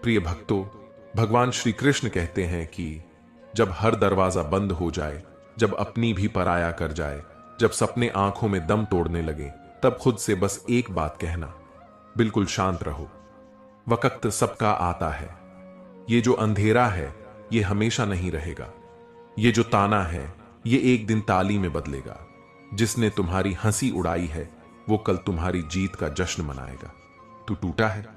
प्रिय भक्तों, भगवान श्री कृष्ण कहते हैं कि जब हर दरवाजा बंद हो जाए, जब अपनी भी पराया कर जाए, जब सपने आंखों में दम तोड़ने लगे, तब खुद से बस एक बात कहना, बिल्कुल शांत रहो। वक्त सबका आता है। ये जो अंधेरा है, ये हमेशा नहीं रहेगा। ये जो ताना है, ये एक दिन ताली में बदलेगा। जिसने तुम्हारी हंसी उड़ाई है, वो कल तुम्हारी जीत का जश्न मनाएगा। तू टूटा है,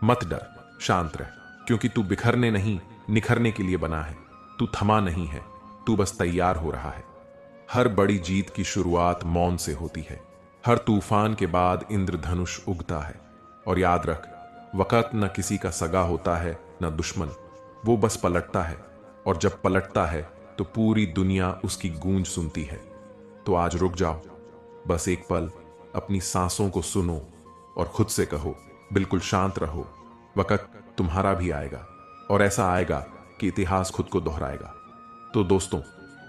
मत डर, शांत रह, क्योंकि तू बिखरने नहीं, निखरने के लिए बना है। तू थमा नहीं है, तू बस तैयार हो रहा है। हर बड़ी जीत की शुरुआत मौन से होती है। हर तूफान के बाद इंद्रधनुष उगता है। और याद रख, वक्त न किसी का सगा होता है, न दुश्मन। वो बस पलटता है, और जब पलटता है तो पूरी दुनिया उसकी गूंज सुनती है। तो आज रुक जाओ, बस एक पल अपनी सांसों को सुनो और खुद से कहो, बिल्कुल शांत रहो। वक्त तुम्हारा भी आएगा, और ऐसा आएगा कि इतिहास खुद को दोहराएगा। तो दोस्तों,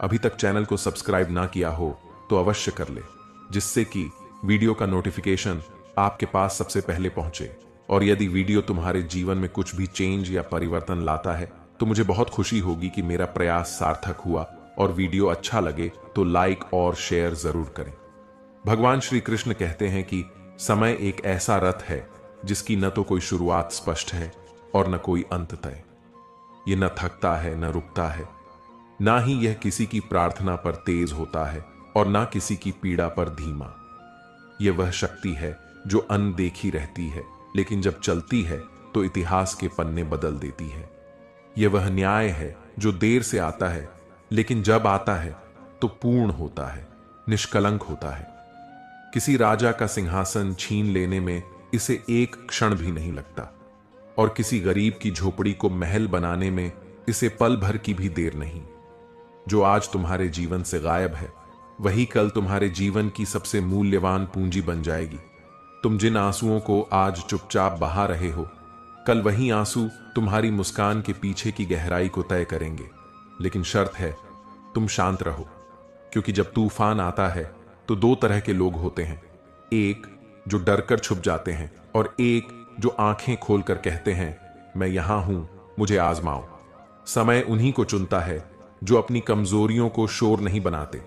अभी तक चैनल को सब्सक्राइब ना किया हो तो अवश्य कर ले, जिससे कि वीडियो का नोटिफिकेशन आपके पास सबसे पहले पहुंचे। और यदि वीडियो तुम्हारे जीवन में कुछ भी चेंज या परिवर्तन लाता है तो मुझे बहुत खुशी होगी कि मेरा प्रयास सार्थक हुआ। और वीडियो अच्छा लगे तो लाइक और शेयर जरूर करें। भगवान श्री कृष्ण कहते हैं कि समय एक ऐसा रथ है जिसकी न तो कोई शुरुआत स्पष्ट है और न कोई अंत तय। ये न थकता है, न रुकता है, ना ही यह किसी की प्रार्थना पर तेज होता है और ना किसी की पीड़ा पर धीमा। यह वह शक्ति है जो अनदेखी रहती है, लेकिन जब चलती है तो इतिहास के पन्ने बदल देती है। यह वह न्याय है जो देर से आता है, लेकिन जब आता है तो पूर्ण होता है, निष्कलंक होता है। किसी राजा का सिंहासन छीन लेने में इसे एक क्षण भी नहीं लगता, और किसी गरीब की झोपड़ी को महल बनाने में इसे पल भर की भी देर नहीं। जो आज तुम्हारे जीवन से गायब है, वही कल तुम्हारे जीवन की सबसे मूल्यवान पूंजी बन जाएगी। तुम जिन आंसुओं को आज चुपचाप बहा रहे हो, कल वही आंसू तुम्हारी मुस्कान के पीछे की गहराई को तय करेंगे। लेकिन शर्त है, तुम शांत रहो, क्योंकि जब तूफान आता है तो दो तरह के लोग होते हैं। एक जो डरकर छुप जाते हैं, और एक जो आंखें खोलकर कहते हैं, मैं यहां हूं, मुझे आजमाओ। समय उन्हीं को चुनता है जो अपनी कमजोरियों को शोर नहीं बनाते,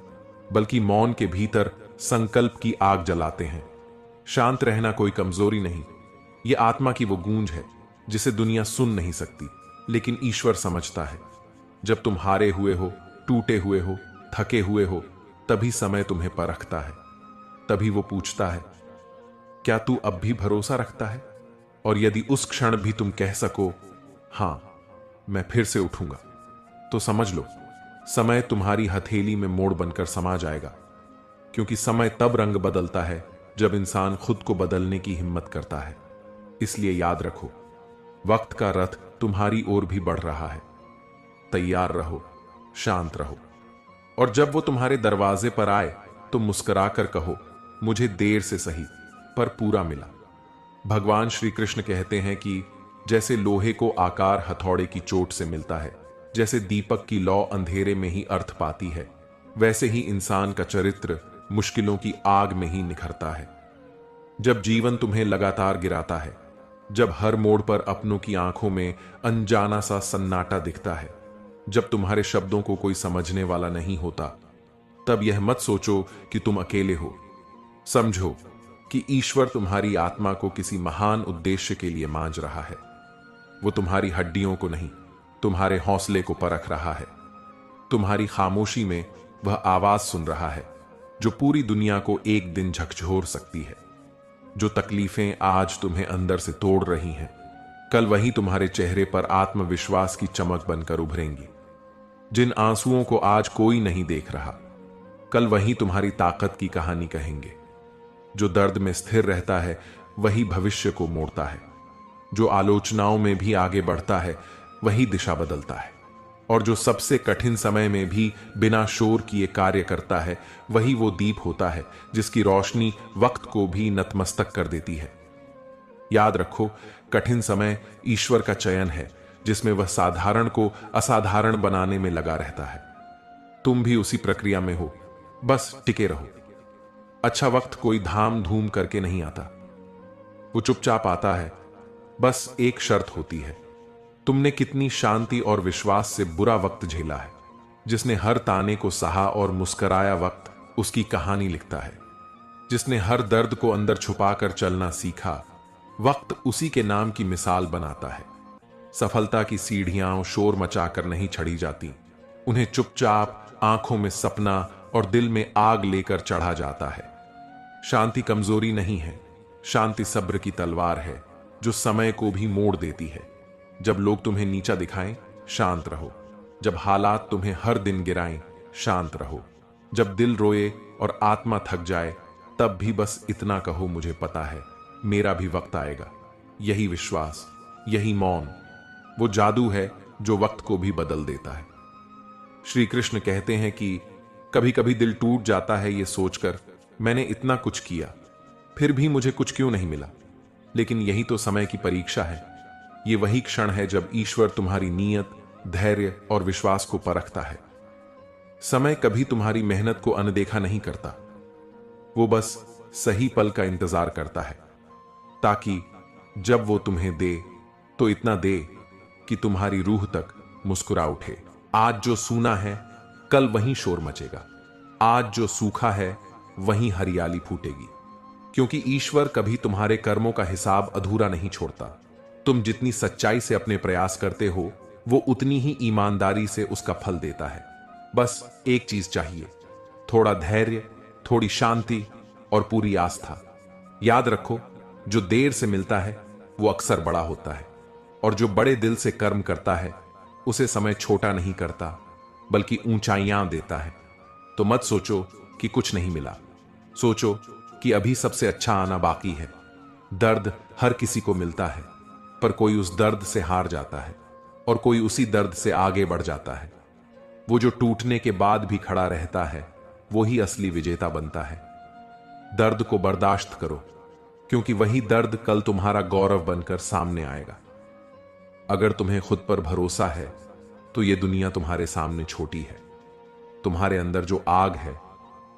बल्कि मौन के भीतर संकल्प की आग जलाते हैं। शांत रहना कोई कमजोरी नहीं, यह आत्मा की वो गूंज है जिसे दुनिया सुन नहीं सकती, लेकिन ईश्वर समझता है। जब तुम हारे हुए हो, टूटे हुए हो, थके हुए हो, तभी समय तुम्हें परखता है। तभी वो पूछता है, क्या तू अब भी भरोसा रखता है? और यदि उस क्षण भी तुम कह सको, हां, मैं फिर से उठूंगा, तो समझ लो, समय तुम्हारी हथेली में मोड़ बनकर समा जाएगा। क्योंकि समय तब रंग बदलता है जब इंसान खुद को बदलने की हिम्मत करता है। इसलिए याद रखो, वक्त का रथ तुम्हारी ओर भी बढ़ रहा है। तैयार रहो, शांत रहो, और जब वो तुम्हारे दरवाजे पर आए तो मुस्कुराकर कहो, मुझे देर से सही पर पूरा मिला। भगवान श्री कृष्ण कहते हैं कि जैसे लोहे को आकार हथौड़े की चोट से मिलता है, जैसे दीपक की लौ अंधेरे में ही अर्थ पाती है, वैसे ही इंसान का चरित्र मुश्किलों की आग में ही निखरता है। जब जीवन तुम्हें लगातार गिराता है, जब हर मोड़ पर अपनों की आंखों में अनजाना सा सन्नाटा दिखता है, जब तुम्हारे शब्दों को कोई समझने वाला नहीं होता, तब यह मत सोचो कि तुम अकेले हो। समझो कि ईश्वर तुम्हारी आत्मा को किसी महान उद्देश्य के लिए मांझ रहा है। वो तुम्हारी हड्डियों को नहीं, तुम्हारे हौसले को परख रहा है। तुम्हारी खामोशी में वह आवाज सुन रहा है जो पूरी दुनिया को एक दिन झकझोर सकती है। जो तकलीफें आज तुम्हें अंदर से तोड़ रही हैं, कल वही तुम्हारे चेहरे पर आत्मविश्वास की चमक बनकर उभरेंगी। जिन आंसुओं को आज कोई नहीं देख रहा, कल वही तुम्हारी ताकत की कहानी कहेंगे। जो दर्द में स्थिर रहता है, वही भविष्य को मोड़ता है। जो आलोचनाओं में भी आगे बढ़ता है, वही दिशा बदलता है। और जो सबसे कठिन समय में भी बिना शोर किए कार्य करता है, वही वो दीप होता है जिसकी रोशनी वक्त को भी नतमस्तक कर देती है। याद रखो, कठिन समय ईश्वर का चयन है, जिसमें वह साधारण को असाधारण बनाने में लगा रहता है। तुम भी उसी प्रक्रिया में हो, बस टिके रहो। अच्छा वक्त कोई धाम धूम करके नहीं आता, वो चुपचाप आता है। बस एक शर्त होती है, तुमने कितनी शांति और विश्वास से बुरा वक्त झेला है। जिसने हर ताने को सहा और मुस्कराया वक्त उसकी कहानी लिखता है। जिसने हर दर्द को अंदर छुपाकर चलना सीखा वक्त उसी के नाम की मिसाल बनाता है। सफलता की सीढ़ियां शोर मचाकर नहीं चढ़ी जाती, उन्हें चुपचाप आंखों में सपना और दिल में आग लेकर चढ़ा जाता है। शांति कमजोरी नहीं है, शांति सब्र की तलवार है जो समय को भी मोड़ देती है। जब लोग तुम्हें नीचा दिखाएं, शांत रहो। जब हालात तुम्हें हर दिन गिराएं, शांत रहो। जब दिल रोए और आत्मा थक जाए, तब भी बस इतना कहो, मुझे पता है मेरा भी वक्त आएगा। यही विश्वास, यही मौन, वो जादू है जो वक्त को भी बदल देता है। श्री कृष्ण कहते हैं कि कभी कभी दिल टूट जाता है ये सोचकर मैंने इतना कुछ किया फिर भी मुझे कुछ क्यों नहीं मिला। लेकिन यही तो समय की परीक्षा है। ये वही क्षण है जब ईश्वर तुम्हारी नीयत, धैर्य और विश्वास को परखता है। समय कभी तुम्हारी मेहनत को अनदेखा नहीं करता, वो बस सही पल का इंतजार करता है, ताकि जब वो तुम्हें दे तो इतना दे कि तुम्हारी रूह तक मुस्कुरा उठे। आज जो सूना है कल वहीं शोर मचेगा, आज जो सूखा है वहीं हरियाली फूटेगी। क्योंकि ईश्वर कभी तुम्हारे कर्मों का हिसाब अधूरा नहीं छोड़ता। तुम जितनी सच्चाई से अपने प्रयास करते हो वो उतनी ही ईमानदारी से उसका फल देता है। बस एक चीज चाहिए, थोड़ा धैर्य, थोड़ी शांति और पूरी आस्था। याद रखो, जो देर से मिलता है वो अक्सर बड़ा होता है, और जो बड़े दिल से कर्म करता है उसे समय छोटा नहीं करता बल्कि ऊंचाइयां देता है। तो मत सोचो कि कुछ नहीं मिला, सोचो कि अभी सबसे अच्छा आना बाकी है। दर्द हर किसी को मिलता है, पर कोई उस दर्द से हार जाता है और कोई उसी दर्द से आगे बढ़ जाता है। वो जो टूटने के बाद भी खड़ा रहता है वो ही असली विजेता बनता है। दर्द को बर्दाश्त करो, क्योंकि वही दर्द कल तुम्हारा गौरव बनकर सामने आएगा। अगर तुम्हें खुद पर भरोसा है तो ये दुनिया तुम्हारे सामने छोटी है। तुम्हारे अंदर जो आग है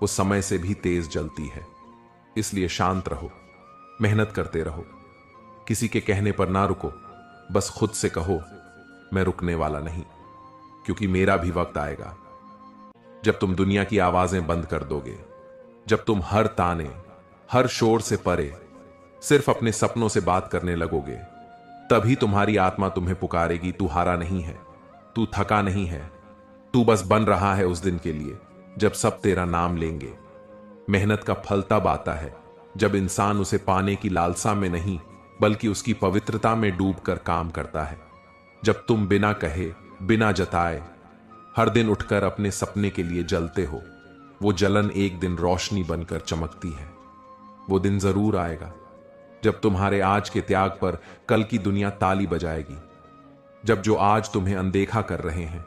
वो समय से भी तेज जलती है। इसलिए शांत रहो, मेहनत करते रहो, किसी के कहने पर ना रुको। बस खुद से कहो, मैं रुकने वाला नहीं, क्योंकि मेरा भी वक्त आएगा। जब तुम दुनिया की आवाजें बंद कर दोगे, जब तुम हर ताने, हर शोर से परे सिर्फ अपने सपनों से बात करने लगोगे, तभी तुम्हारी आत्मा तुम्हें पुकारेगी। तू हारा नहीं है, तू थका नहीं है, तू बस बन रहा है उस दिन के लिए जब सब तेरा नाम लेंगे। मेहनत का फल तब आता है जब इंसान उसे पाने की लालसा में नहीं बल्कि उसकी पवित्रता में डूबकर काम करता है। जब तुम बिना कहे, बिना जताए हर दिन उठकर अपने सपने के लिए जलते हो, वो जलन एक दिन रोशनी बनकर चमकती है। वो दिन जरूर आएगा जब तुम्हारे आज के त्याग पर कल की दुनिया ताली बजाएगी। जब जो आज तुम्हें अनदेखा कर रहे हैं,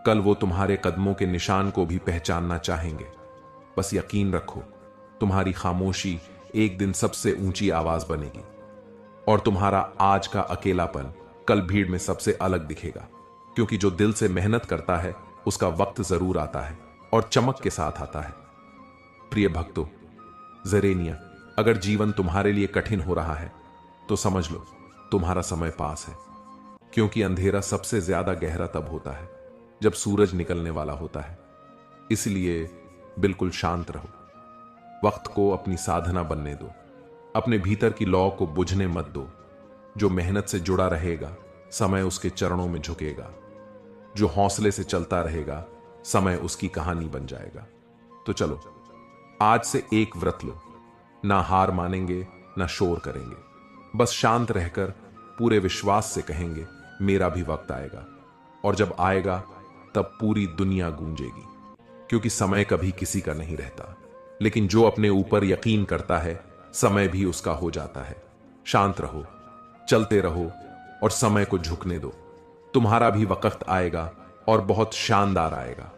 कल वो तुम्हारे कदमों के निशान को भी पहचानना चाहेंगे। बस यकीन रखो, तुम्हारी खामोशी एक दिन सबसे ऊंची आवाज बनेगी, और तुम्हारा आज का अकेलापन कल भीड़ में सबसे अलग दिखेगा। क्योंकि जो दिल से मेहनत करता है उसका वक्त जरूर आता है और चमक के साथ आता है। प्रिय भक्तों, ज़रेनिया, अगर जीवन तुम्हारे लिए कठिन हो रहा है तो समझ लो तुम्हारा समय पास है। क्योंकि अंधेरा सबसे ज्यादा गहरा तब होता है जब सूरज निकलने वाला होता है। इसलिए बिल्कुल शांत रहो, वक्त को अपनी साधना बनने दो, अपने भीतर की लौ को बुझने मत दो। जो मेहनत से जुड़ा रहेगा, समय उसके चरणों में झुकेगा। जो हौसले से चलता रहेगा, समय उसकी कहानी बन जाएगा। तो चलो, आज से एक व्रत लो, ना हार मानेंगे, ना शोर करेंगे, बस शांत रहकर पूरे विश्वास से कहेंगे, मेरा भी वक्त आएगा। और जब आएगा तब पूरी दुनिया गूंजेगी। क्योंकि समय कभी किसी का नहीं रहता, लेकिन जो अपने ऊपर यकीन करता है, समय भी उसका हो जाता है। शांत रहो, चलते रहो और समय को झुकने दो। तुम्हारा भी वक्त आएगा और बहुत शानदार आएगा।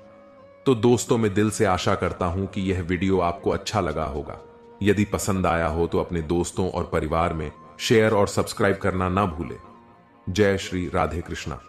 तो दोस्तों, मैं दिल से आशा करता हूं कि यह वीडियो आपको अच्छा लगा होगा। यदि पसंद आया हो तो अपने दोस्तों और परिवार में शेयर और सब्सक्राइब करना ना भूलें। जय श्री राधे कृष्णा।